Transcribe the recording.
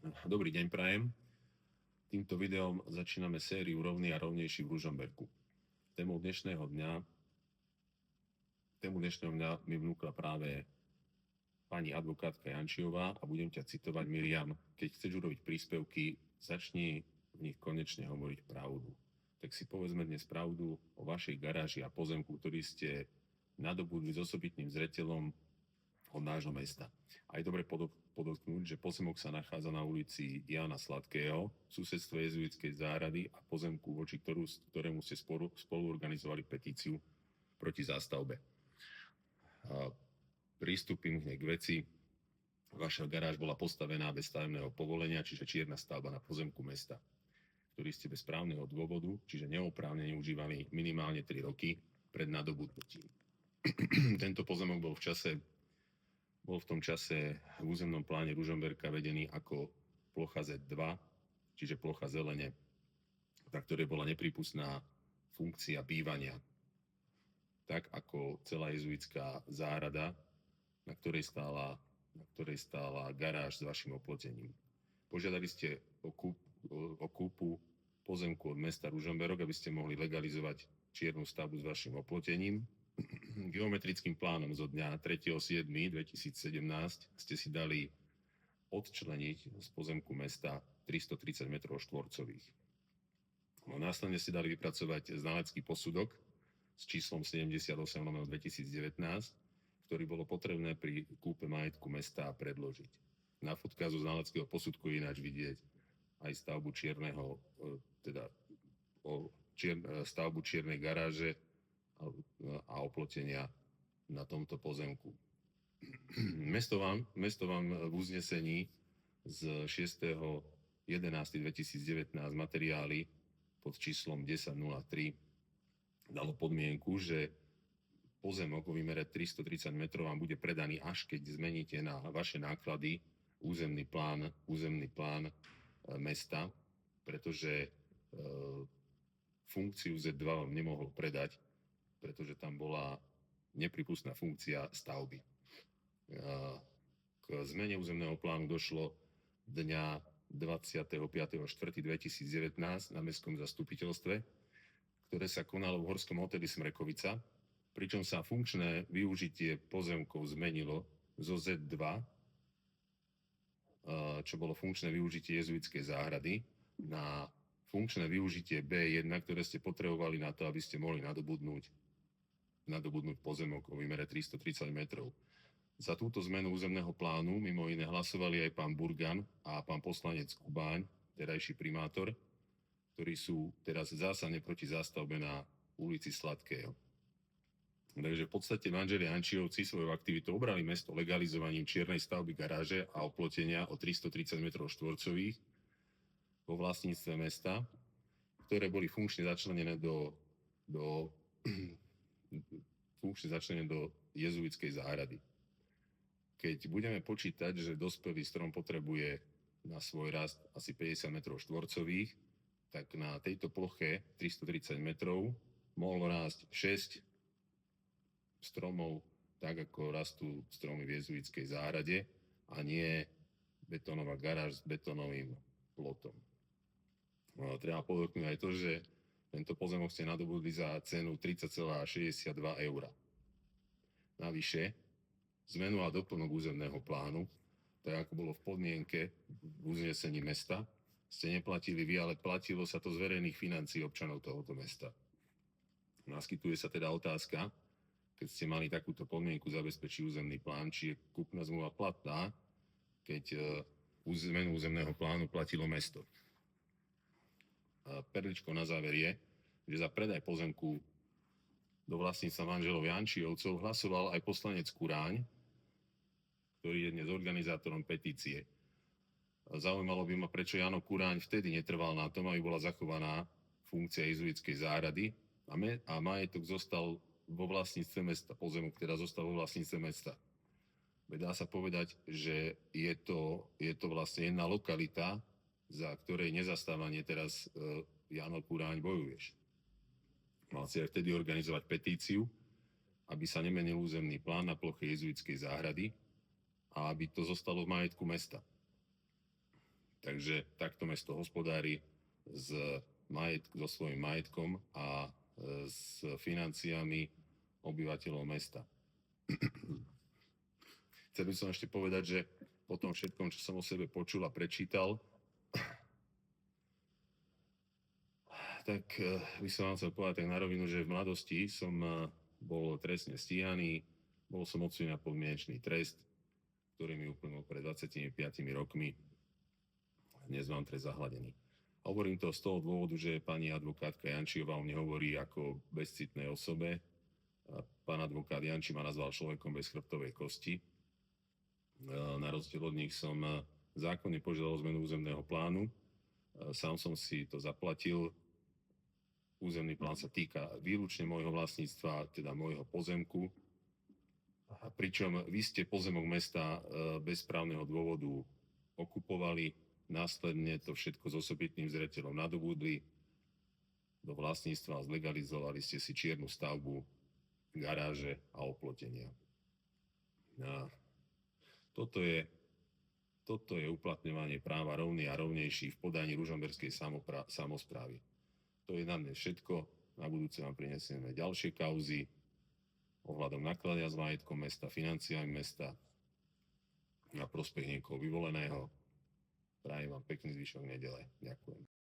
Dobrý deň prajem. Týmto videom začíname sériu Rovný a rovnejší v Ružomberku. Tému dnešného dňa mi vnúkla práve pani advokátka Jančiová a budem ťa citovať. Miriam, keď chceš urobiť príspevky, začni v nich konečne hovoriť pravdu. Tak si povedzme dnes pravdu o vašej garáži a pozemku, ktorý ste nadobudli s osobitným zreteľom od nášho mesta. A je dobre podotknúť, že pozemok sa nachádza na ulici Jána Sladkého, v susedstve jezuitskej záhrady a pozemku, voči ktorému ste spolu organizovali petíciu proti zástavbe. Prístupím k veci. Vaša garáž bola postavená bez stavebného povolenia, čiže čierna stavba na pozemku mesta, ktorý ste bez právneho dôvodu, čiže neoprávnene užívali minimálne 3 roky pred nadobudnutím. Tento pozemok bol v tom čase v územnom pláne Ružomberka vedený ako plocha Z2, čiže plocha zelene, na ktorej bola nepripustná funkcia bývania. Tak ako celá jezuitská záhrada, na ktorej stála garáž s vašim oplotením. Požiadali ste o kúpu pozemku od mesta Ružomberok, aby ste mohli legalizovať čiernu stavbu s vašim oplotením. Geometrickým plánom zo dňa 3.7.2017 ste si dali odčleniť z pozemku mesta 330 m2. Následne ste dali vypracovať znalecký posudok s číslom 78/2019, ktorý bolo potrebné pri kúpe majetku mesta predložiť. Na fotke zo znaleckého posudku je ináč vidieť aj stavbu stavbu čiernej garáže a oplotenia na tomto pozemku. Mesto vám v uznesení z 6.11.2019 materiály pod číslom 1003 dalo podmienku, že pozemok vo výmere 330 metrov vám bude predaný, až keď zmeníte na vaše náklady územný plán mesta, pretože funkciu Z2 vám nemohol predať, pretože tam bola nepripustná funkcia stavby. K zmene územného plánu došlo dňa 25.4.2019 na mestskom zastupiteľstve, ktoré sa konalo v horskom hoteli Smrekovica, pričom sa funkčné využitie pozemkov zmenilo zo Z2, čo bolo funkčné využitie jezuitskej záhrady, na funkčné využitie B1, ktoré ste potrebovali na to, aby ste mohli nadobudnúť pozemok o výmere 330 metrov. Za túto zmenu územného plánu mimo iné hlasovali aj pán Burgan a pán poslanec Kubáň, terajší primátor, ktorí sú teraz zásadne proti zástavbe na ulici Sladkého. Takže v podstate manželia Jančiovci svojou aktivitou obrali mesto legalizovaním čiernej stavby garáže a oplotenia o 330 m2 vo vlastníctve mesta, ktoré boli funkčne začlenené do jezuitskej záhrady. Keď budeme počítať, že dospelý strom potrebuje na svoj rast asi 50 m2, tak na tejto ploche 330 metrov mohlo rásť 6 stromov, tak ako rastú stromy v jezuitskej záhrade, a nie betónová garáž s betónovým plotom. Treba podotknúť aj to, že tento pozemok ste nadobudli za cenu 30,62 eur. Navyše, zmenu a doplnok územného plánu, tak ako bolo v podmienke v uznesení mesta, ste neplatili vy, ale platilo sa to z verejných financií občanov tohoto mesta. Naskytuje sa teda otázka, keď ste mali takúto podmienku zabezpečiť územný plán, či je kúpna zmluva platná, keď zmenu územného plánu platilo mesto. Perličko na záver je, že za predaj pozemku do vlastníctva manželov Jančiovcov hlasoval aj poslanec Kuráň, ktorý je dnes organizátorom petície. Zaujímalo by ma, prečo Jano Kuráň vtedy netrval na tom, aby bola zachovaná funkcia jezuitskej záhrady a majetok zostal vo vlastníctve mesta, pozemok teda zostal vo vlastníctve mesta. Dá sa povedať, že je to vlastne jedna lokalita, za ktorej nezastávanie teraz Jano Kuráň bojuješ. Mal si aj vtedy organizovať petíciu, aby sa nemenil územný plán na ploche jezuitskej záhrady a aby to zostalo v majetku mesta. Takže takto mesto hospodári so svojím majetkom a s financiami obyvateľov mesta. Chcel by som ešte povedať, že po tom všetkom, čo som o sebe počul a prečítal, tak by som vám chcel povedať tak na rovinu, že v mladosti som bol trestne stíhaný, bol som odsúdený na podmienečný trest, ktorý mi uplynul pred 25 rokmi. Dnes mám trest zahladený. Hovorím to z toho dôvodu, že pani advokátka Jančiová o mne hovorí ako bezcitnej osobe. Pán advokát Janči ma nazval človekom bez chrbtovej kosti. Na rozdiel od nich som zákonne požiadal zmenu územného plánu. Sám som si to zaplatil. Územný plán sa týka výlučne môjho vlastníctva, teda môjho pozemku. Pričom vy ste pozemok mesta bez právneho dôvodu okupovali, následne to všetko s osobitným zreteľom nadobudli do vlastníctva a zlegalizovali ste si čiernu stavbu, garáže a oplotenia. Toto je uplatňovanie práva rovný a rovnejší v podaní ružomberskej samosprávy. To je na dnes všetko. Na budúce vám prinesieme ďalšie kauzy ohľadom nakladania s majetkom mesta, financiami mesta na prospech niekoho vyvoleného. Prajem vám pekný zvyšok nedele. Ďakujem.